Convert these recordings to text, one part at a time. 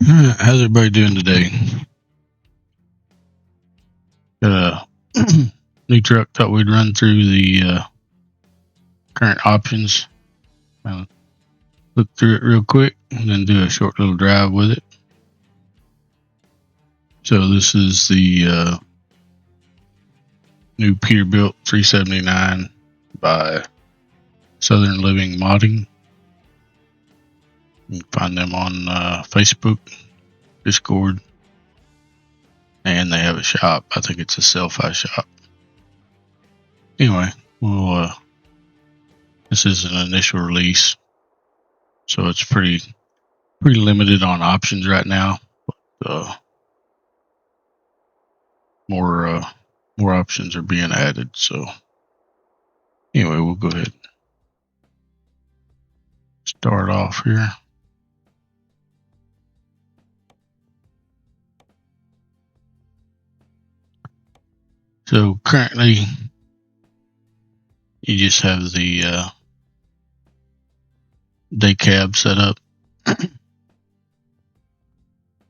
How's everybody doing today? Got a new truck. Thought we'd run through the current options. Look through it real quick and then do a short little drive with it. So this is the new Peterbilt 379 by Southern Living Modding. You can find them on Facebook, Discord, and they have a shop. I think it's a sell-fi shop. Anyway, we'll this is an initial release, so it's pretty limited on options right now. But, more options are being added. So anyway, we'll go ahead and start off here. So currently, you just have the day cab set up, but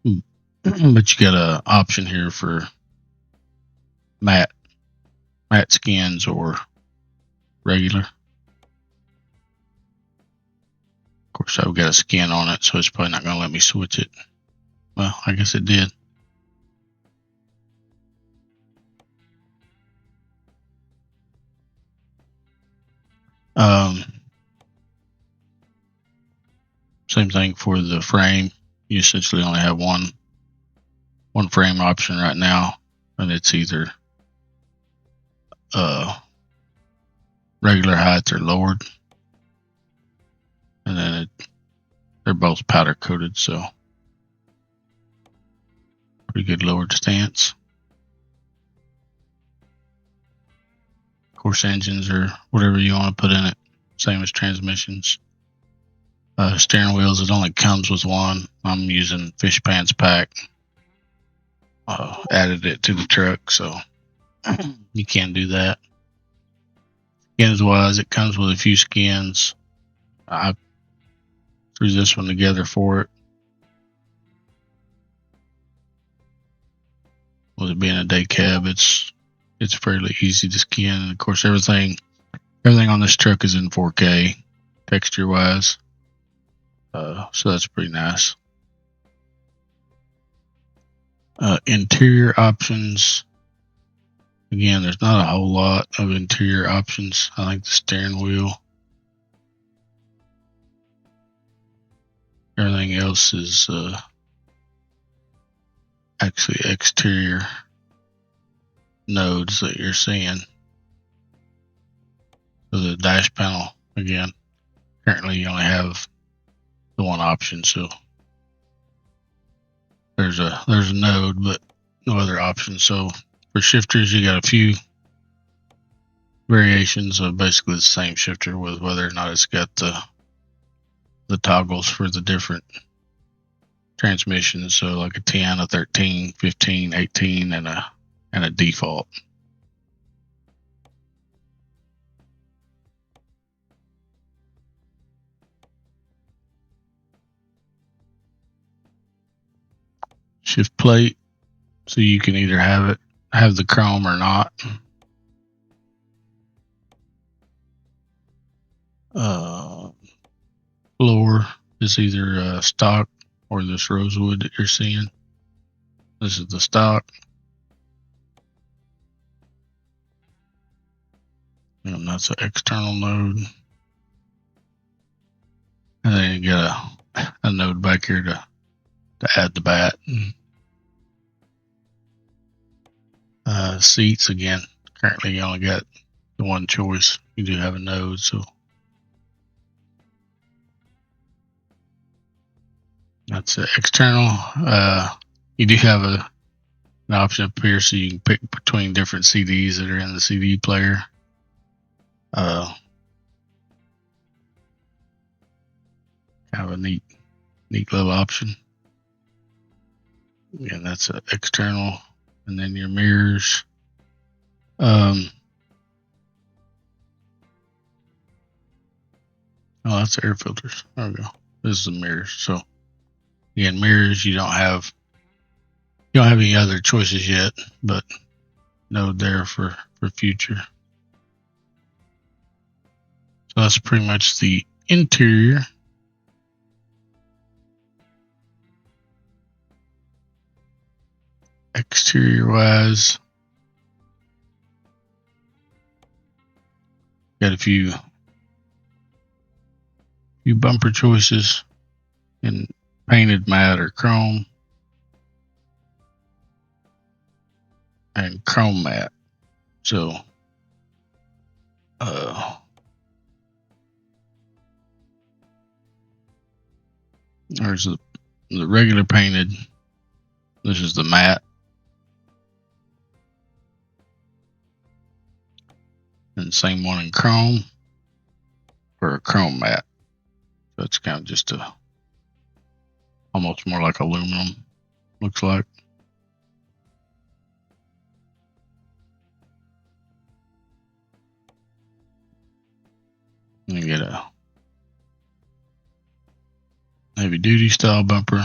you got an option here for matte skins or regular. Of course, I've got a skin on it, so it's probably not going to let me switch it. Well, I guess it did. Same thing for the frame. You essentially only have one frame option right now, and it's either regular height or lowered, and then they're both powder coated, so pretty good lowered stance. Of course, engines or whatever you want to put in it, same as transmissions. Steering wheels, it only comes with one. I'm using Fish Pants Pack. Added it to the truck, so you can do that. Skins wise, it comes with a few skins. I threw this one together for it. With it being a day cab, it's fairly easy to skin, and of course everything on this truck is in 4K texture wise. So that's pretty nice. Interior options. Again, there's not a whole lot of interior options. I think the steering wheel. Everything else is actually exterior nodes that you're seeing. So the dash panel, again, currently you only have the one option, so there's a node but no other option. So for shifters, you got a few variations of basically the same shifter, with whether or not it's got the toggles for the different transmissions. So like a 10, a 13, 15, 18, and a default. Shift plate, so you can either have the chrome or not. Floor is either stock or this rosewood that you're seeing. This is the stock. And that's an external node. And then you got a node back here to add the bat. Seats, again, currently you only got the one choice. You do have a node, so that's external. You do have an option up here, so you can pick between different CDs that are in the CD player. Kind of a neat little option. And that's external. And then your mirrors. Oh, that's air filters. There we go. This is the mirrors. So Again, mirrors, you don't have any other choices yet, but note there for future. So that's pretty much the interior. Exterior wise, got a few bumper choices in painted matte or chrome, and chrome matte. So there's the regular painted. This is the matte, and same one in chrome for a chrome matte. So it's kind of just almost more like aluminum, looks like. You get a heavy duty style bumper.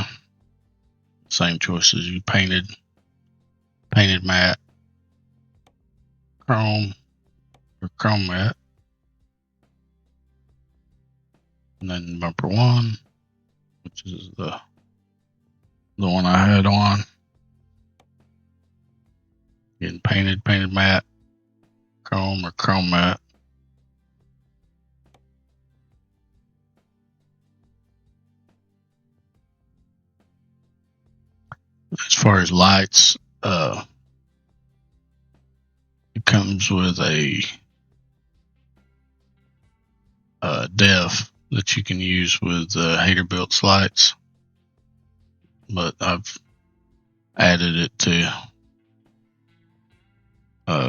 Same choices. You painted matte, chrome or chrome matte, and then bumper one, which is the one I had on. Getting painted matte, chrome or chrome matte. As far as lights, it comes with a DEF that you can use with Peterbilt lights, but I've added it to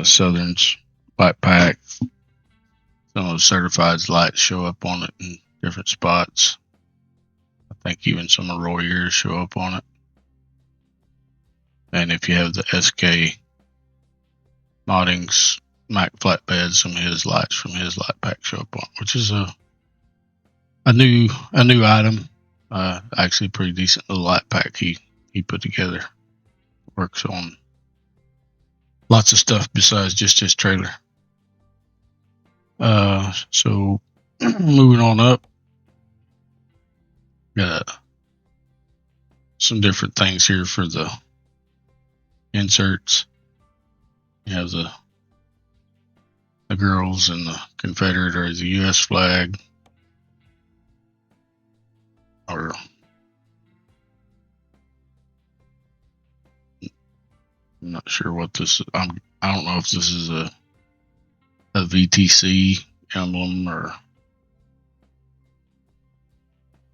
Southern's light pack. Some of the certified lights show up on it in different spots. I think even some of Roy Ears show up on it. And if you have the SK Modding's Mac Flatbed, some of his lights from his light pack show up on, which is a new item. Actually, pretty decent little light pack he put together. Works on lots of stuff besides just his trailer. So moving on up, got some different things here for the inserts. You have the girls and the Confederate or the U.S. flag, or I'm not sure what this is. I don't know if this is a VTC emblem or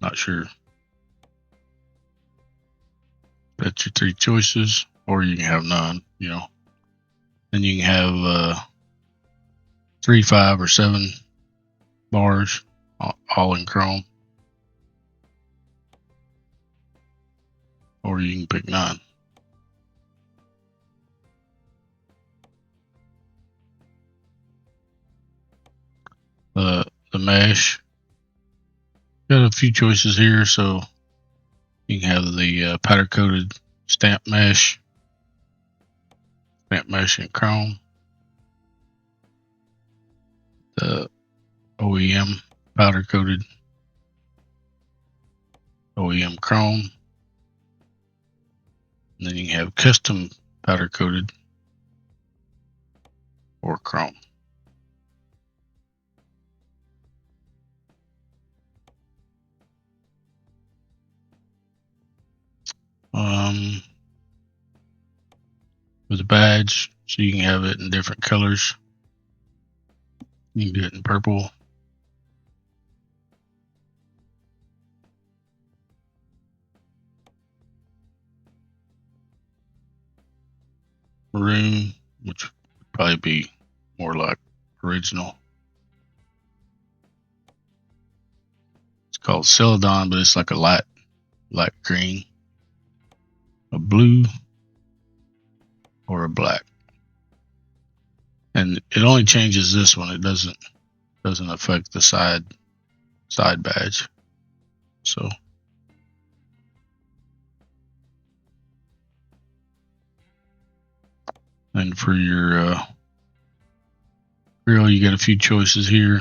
not sure. That's your three choices, or you can have none, Then you can have 3, 5, or 7 bars, all in chrome, or you can pick none. The mesh, got a few choices here, so you can have the powder coated stamp mesh in chrome, the OEM powder coated OEM chrome, and then you can have custom powder coated or chrome. With a badge, so you can have it in different colors. You can do it in purple, maroon, which would probably be more like original. It's called Celadon, but it's like a light green, a blue, or a black. And it only changes this one. It doesn't affect the side badge. So And for your grill, you got a few choices here.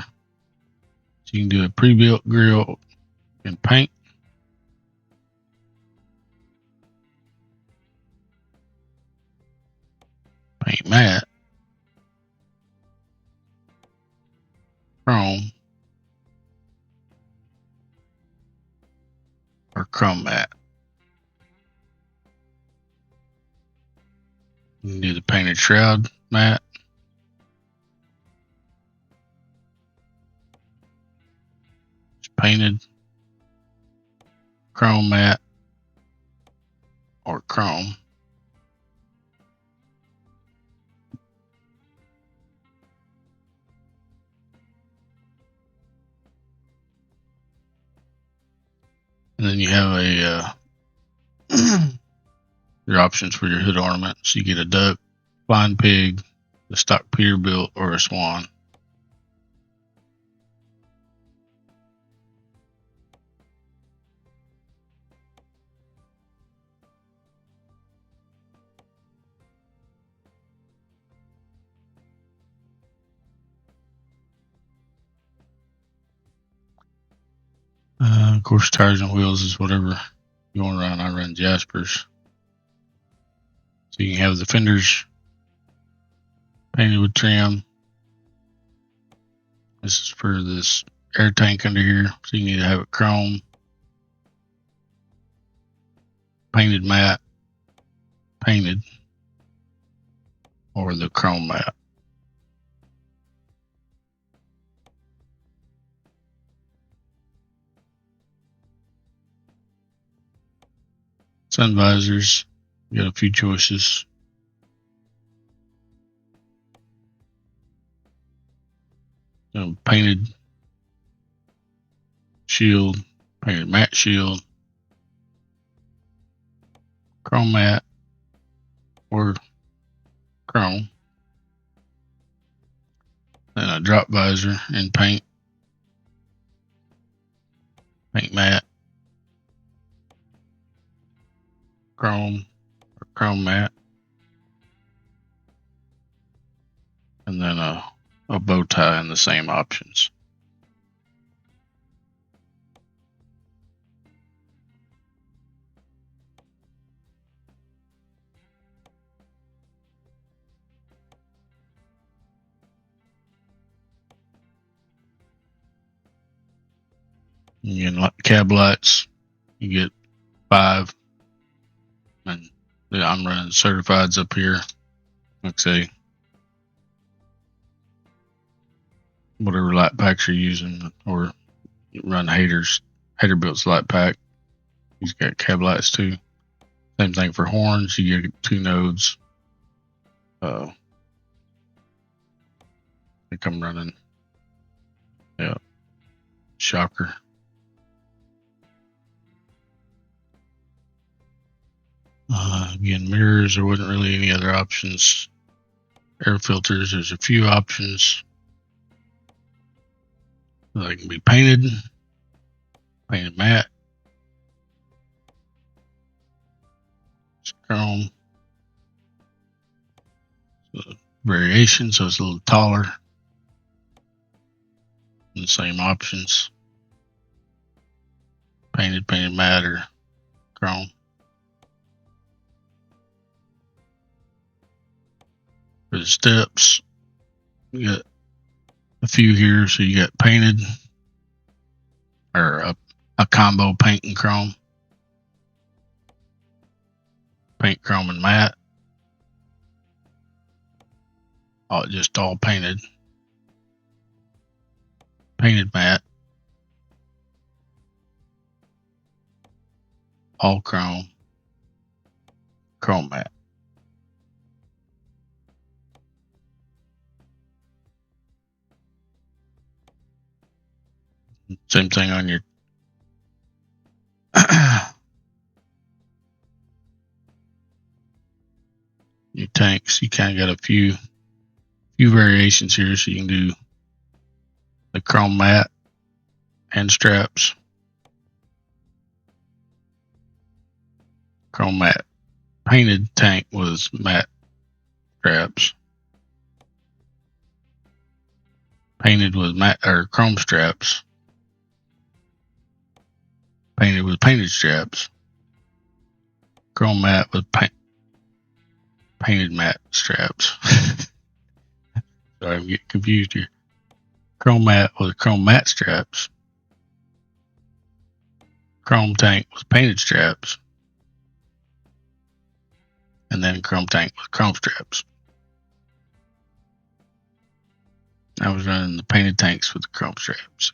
So you can do a pre-built grill in paint, paint matte, chrome, or chrome matte. You can do the painted shroud matte, just painted, chrome matte, or chrome. And then you have a your options for your hood ornament. So you get a duck, flying pig, the stock Peterbilt, or a swan. Of course, tires and wheels is whatever you want to run. I run Jasper's. So you can have the fenders painted with trim. This is for this air tank under here. So you need to have it chrome, painted matte, painted, or the chrome matte. Sun visors, you got a few choices. Painted shield, painted matte shield, chrome matte, or chrome. Then a drop visor in paint, paint matte, chrome, or chrome matte. And then a bow tie in the same options. You get cab lights, you get 5, and I'm running certifieds up here. Let's say whatever light packs you're using, or you run Peterbilt's light pack. He's got cab lights too. Same thing for horns. You get 2 nodes. I think I'm running, shocker. Again, mirrors, there wasn't really any other options. Air filters, there's a few options. They can be painted matte, chrome, so variation, so it's a little taller. And the same options, painted matte, or chrome. For the steps, we got a few here. So you got painted, or a combo paint and chrome, paint, chrome, and matte. Just all painted matte, all chrome matte. Same thing on your your tanks. You kind of got a few variations here, so you can do the chrome matte and straps, chrome matte painted tank with matte straps, painted with matte or chrome straps, painted with painted straps, chrome matte with painted matte straps. Sorry, I'm getting confused here. Chrome matte with chrome matte straps, chrome tank with painted straps, and then chrome tank with chrome straps. I was running the painted tanks with the chrome straps.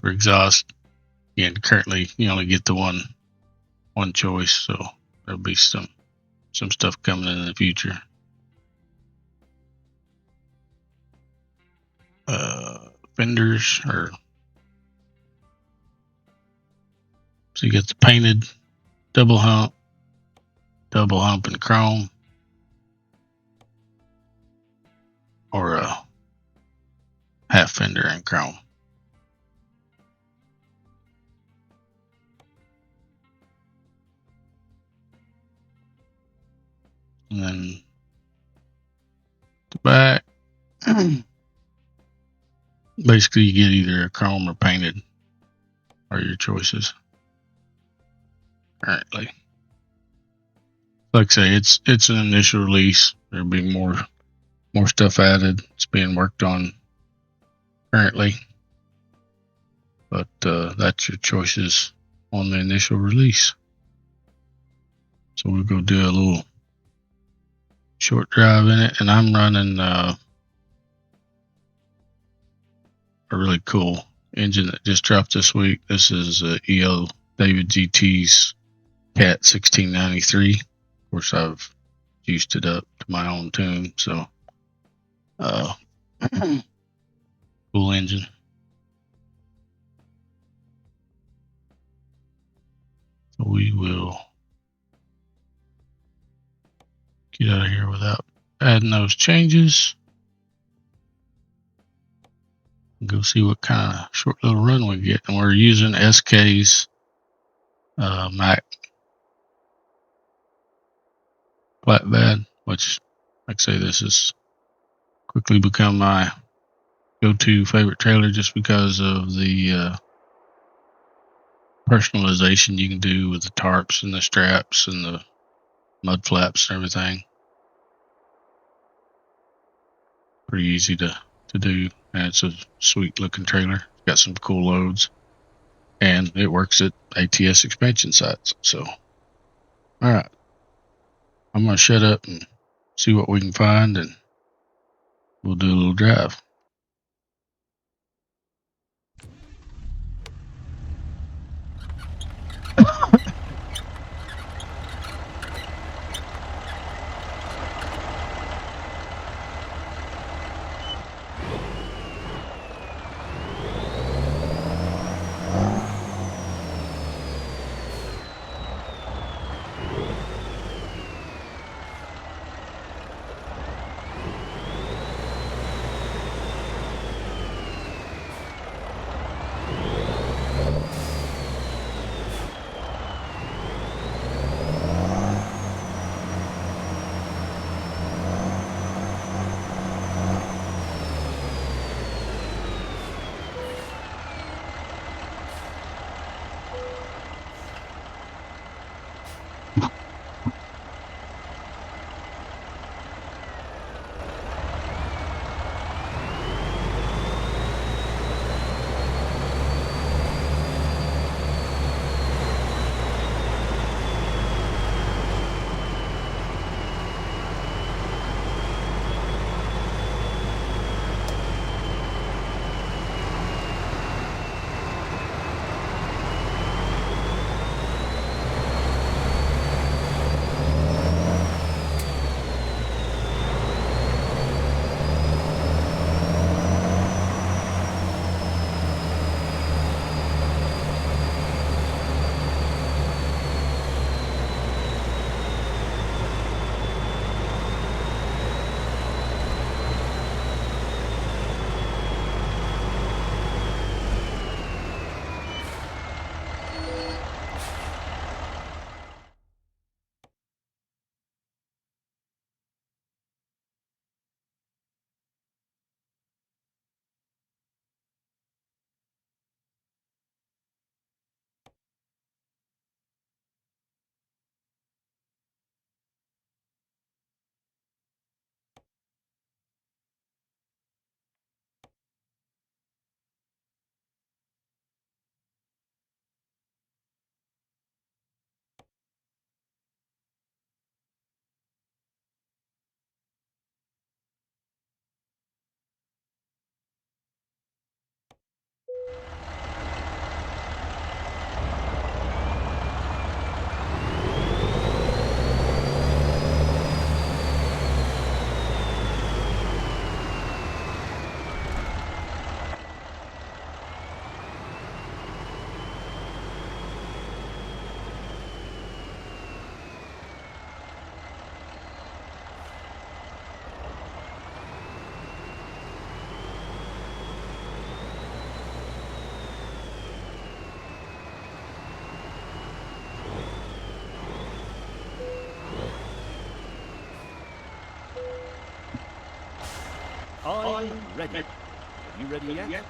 For exhaust, again, currently you only get the one choice, so there'll be some stuff coming in the future. Fenders, so you get the painted double hump in chrome, or a half fender in chrome. And then the back, basically you get either a chrome or painted are your choices currently. Like I say, it's an initial release. There'll be more stuff added. It's being worked on currently, but that's your choices on the initial release. So we'll go do a little short drive in it, and I'm running a really cool engine that just dropped this week. This is eelDavidGT's Cat 1693. Of course, I've juiced it up to my own tune, so cool engine. So we will get out of here without adding those changes. Go see what kind of short little run we get. And we're using SK's Mac Flatbed, which, like I say, this has quickly become my go-to favorite trailer just because of the personalization you can do with the tarps and the straps and the mud flaps and everything. Pretty easy to do, and it's a sweet looking trailer. It's got some cool loads, and it works at ATS expansion sites. So, all right, I'm gonna shut up and see what we can find, and we'll do a little drive. I'm ready. Are you ready yet?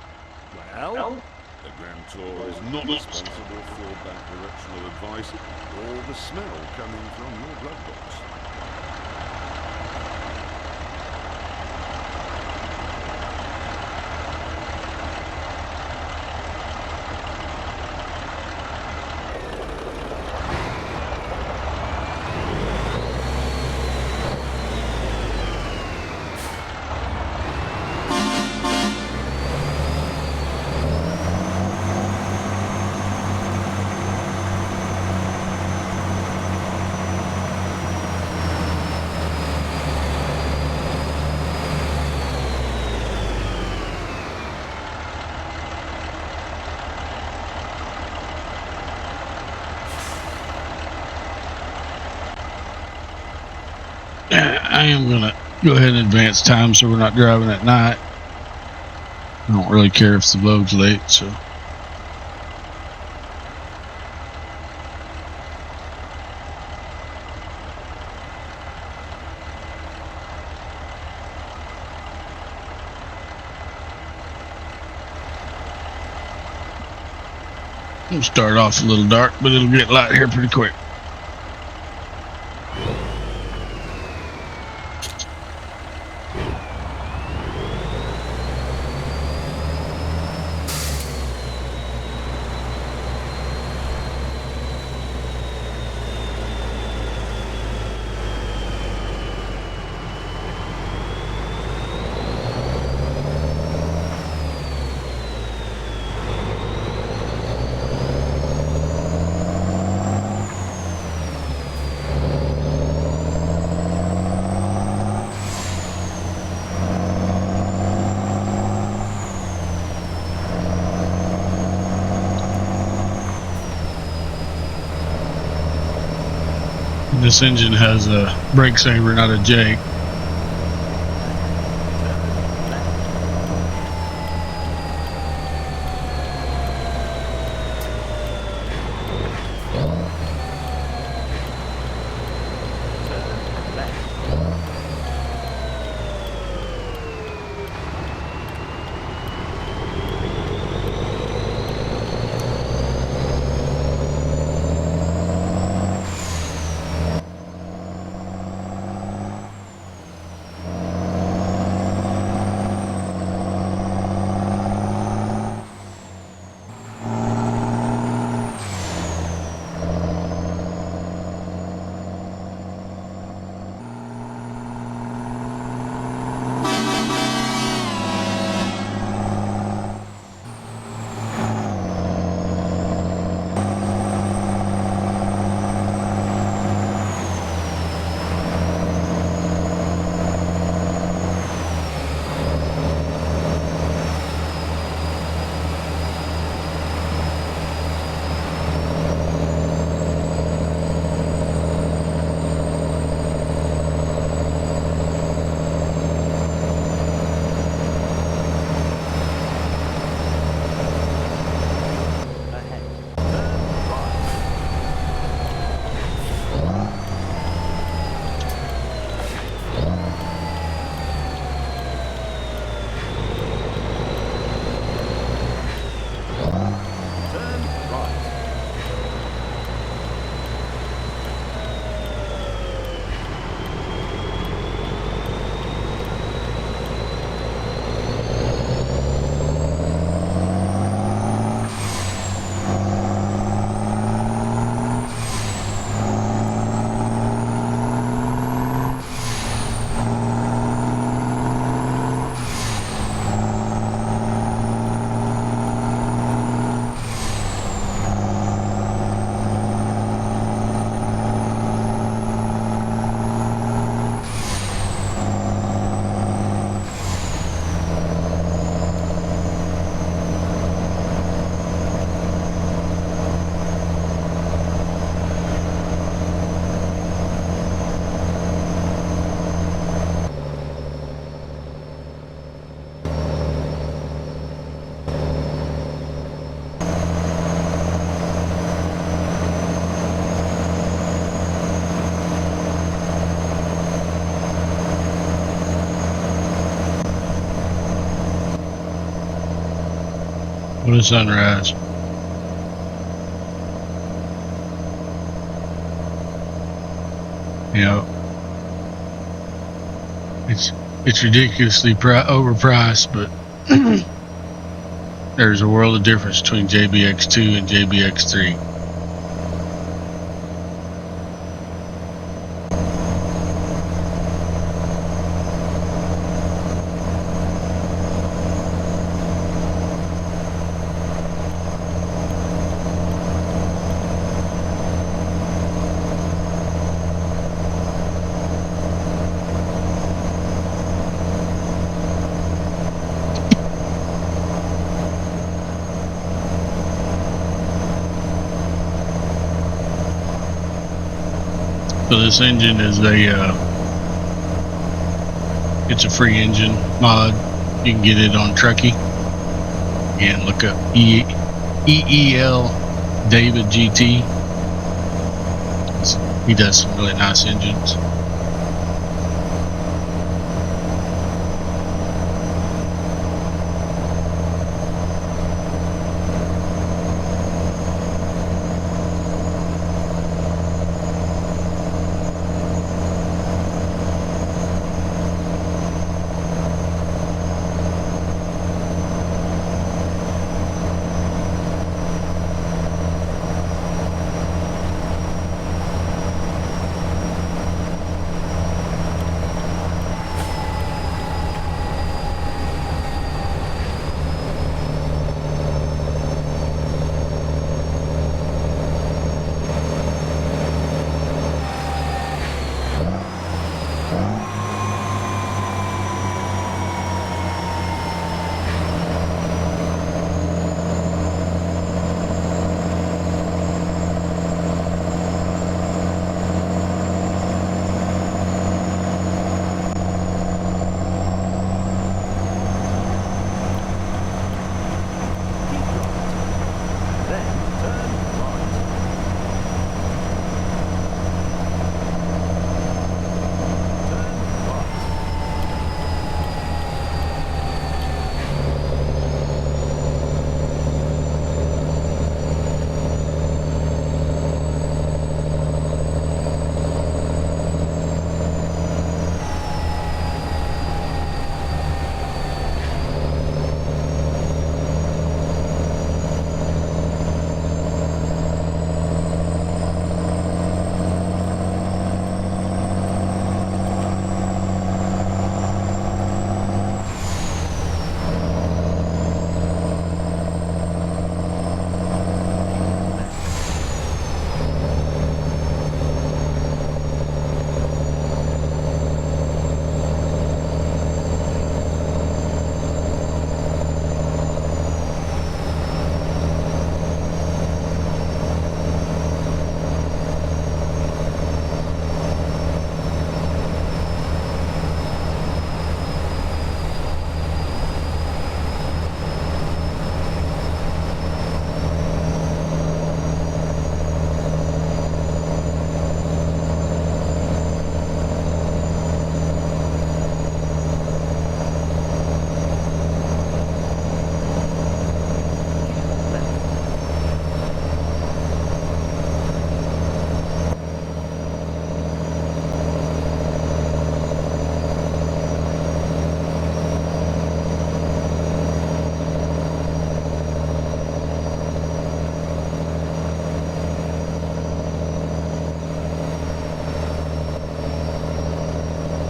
Well, The Grand Tour is not responsible for that directional advice or the smell coming from your glove box. I am going to go ahead and advance time so we're not driving at night. I don't really care if the load's late, so. It'll start off a little dark, but it'll get light here pretty quick. This engine has a brake saver, not a Jake. with the sunrise. You know, it's ridiculously overpriced, but there's a world of difference between JBX2 and JBX3. So this engine is it's a free engine mod. You can get it on Trucky. Again, look up eelDavidGT. He does some really nice engines.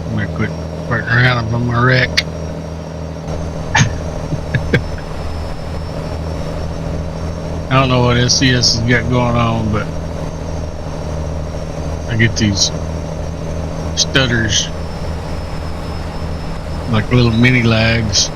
I'm gonna quit farting around on my wreck. I don't know what SCS has got going on, but I get these stutters, like little mini lags.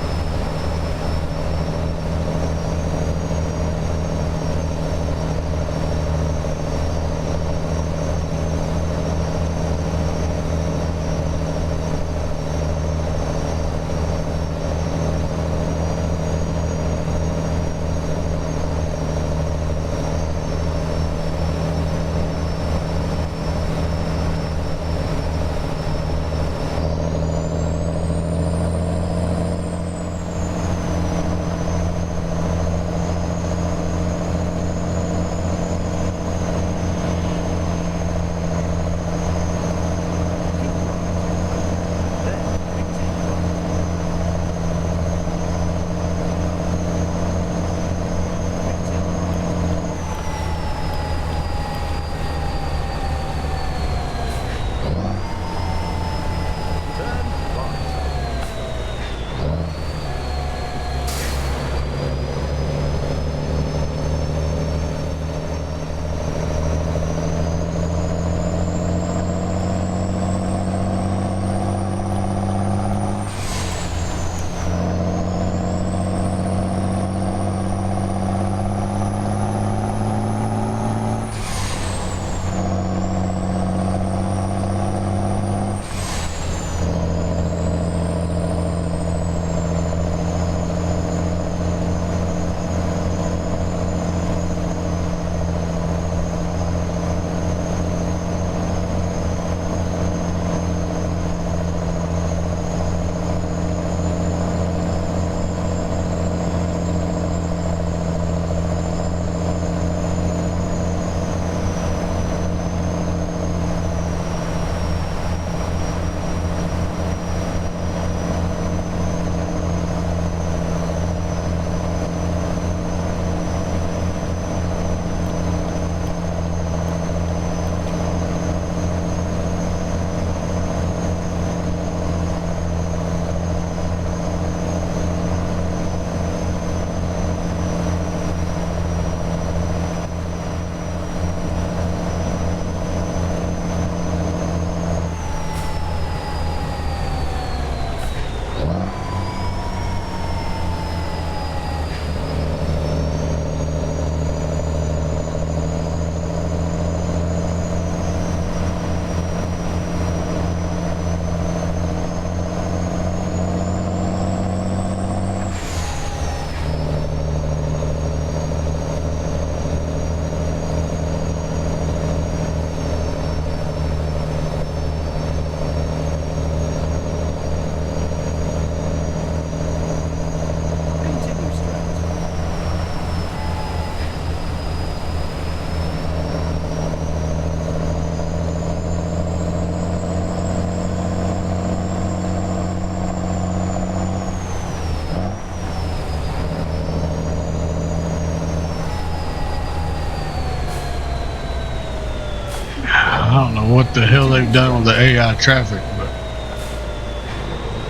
what the hell they've done with the AI traffic, but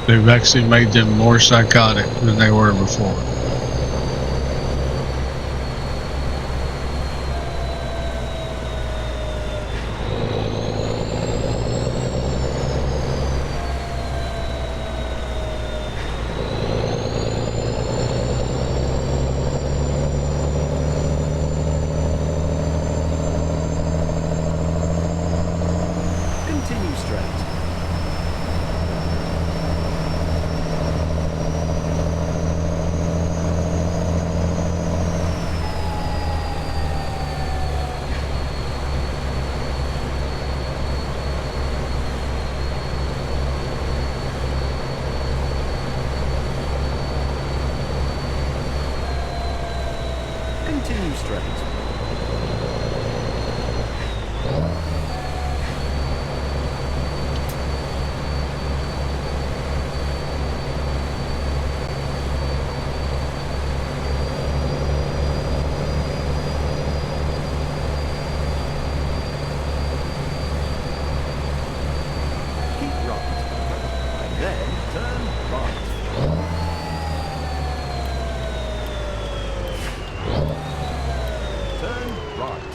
they've actually made them more psychotic than they were before. Continue straight. Continue straight. Keep right. And then turn right. Turn right.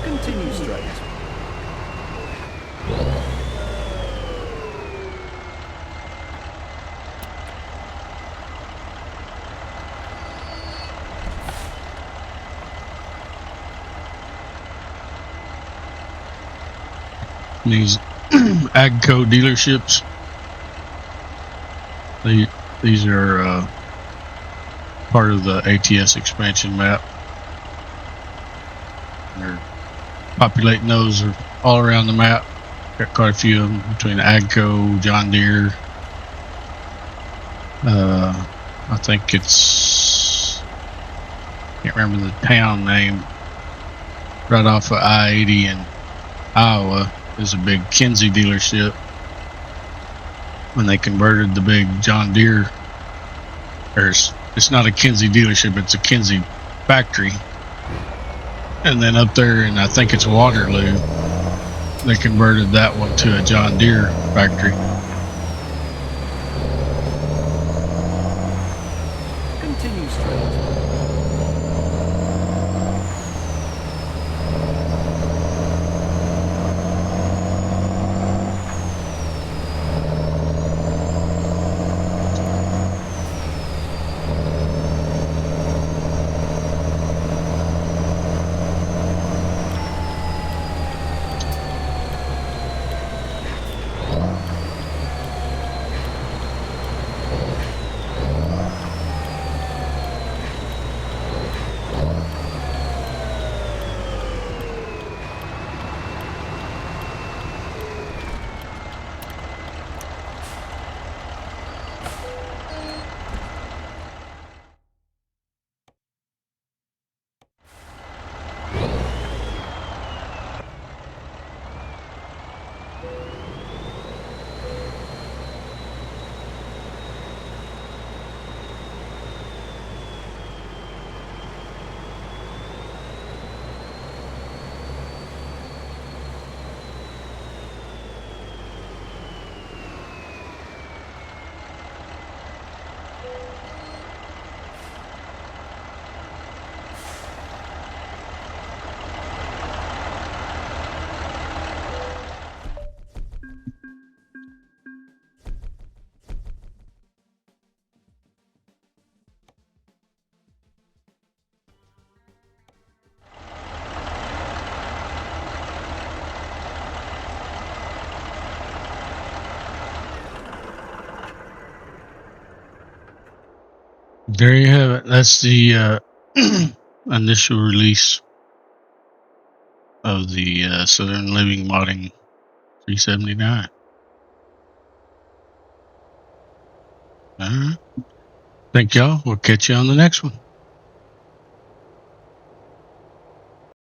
Continue straight. These Agco dealerships, these are part of the ATS expansion map. They're populating those all around the map. Got quite a few of them between Agco, John Deere. I think it's, can't remember the town name, right off of I-80 in Iowa. There's a big Kinsey dealership. When they converted the big John Deere, it's not a Kinsey dealership, it's a Kinsey factory. And then up there, and I think it's Waterloo, they converted that one to a John Deere factory. Continue straight. There you have it. That's the initial release of the Southern Living Modding 379. All right. Thank y'all. We'll catch you on the next one.